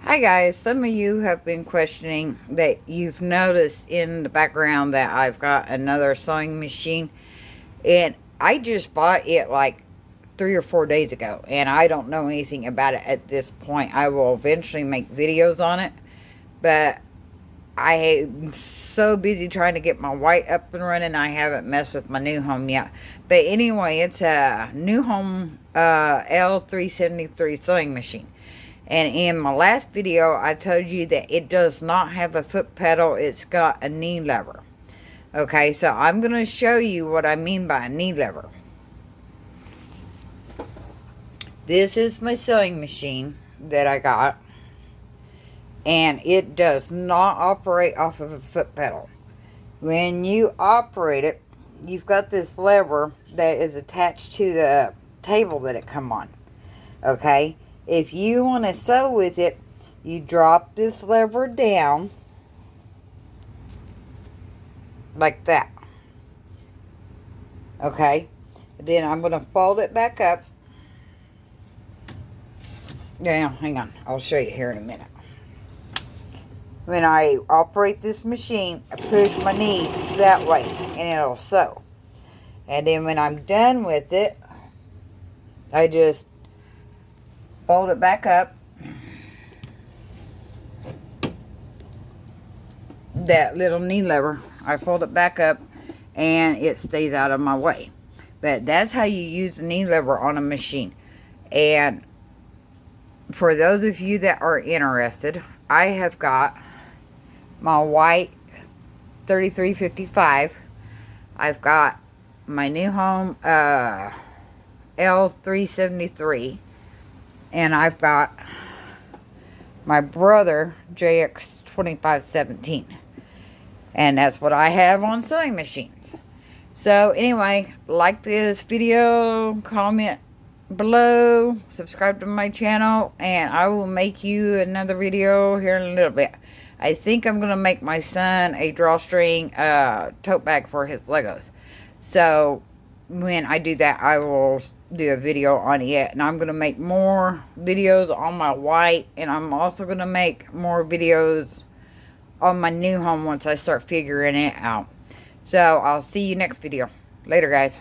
Hi guys, some of you have been questioning that you've noticed in the background that I've got another sewing machine, and I just bought it like 3 or 4 days ago, and I don't know anything about it at this point. I will eventually make videos on it, but I am so busy trying to get my white up and running, I haven't messed with my new home yet. But anyway, it's a new home L-373 sewing machine. And in my last video, I told you that it does not have a foot pedal. It's got a knee lever. Okay, so I'm going to show you what I mean by a knee lever. This is my sewing machine that I got. And it does not operate off of a foot pedal. When you operate it, you've got this lever that is attached to the table that it come on. Okay? If you want to sew with it, you drop this lever down like that. Okay? Then I'm going to fold it back up. Now, hang on. I'll show you here in a minute. When I operate this machine, I push my knee that way and it'll sew. And then when I'm done with it, I just fold it back up. That little knee lever, I fold it back up and it stays out of my way. But that's how you use the knee lever on a machine. And for those of you that are interested, I have got my white 3355. I've got my new home L-373. And I've got my brother JX2517. And that's what I have on sewing machines. So anyway, like this video, comment below, subscribe to my channel, and I will make you another video here in a little bit. I think I'm going to make my son a drawstring tote bag for his Legos. So when I do that, I will do a video on it, and I'm going to make more videos on my white, and I'm also going to make more videos on my new home once I start figuring it out. So I'll see you next video. Later, guys.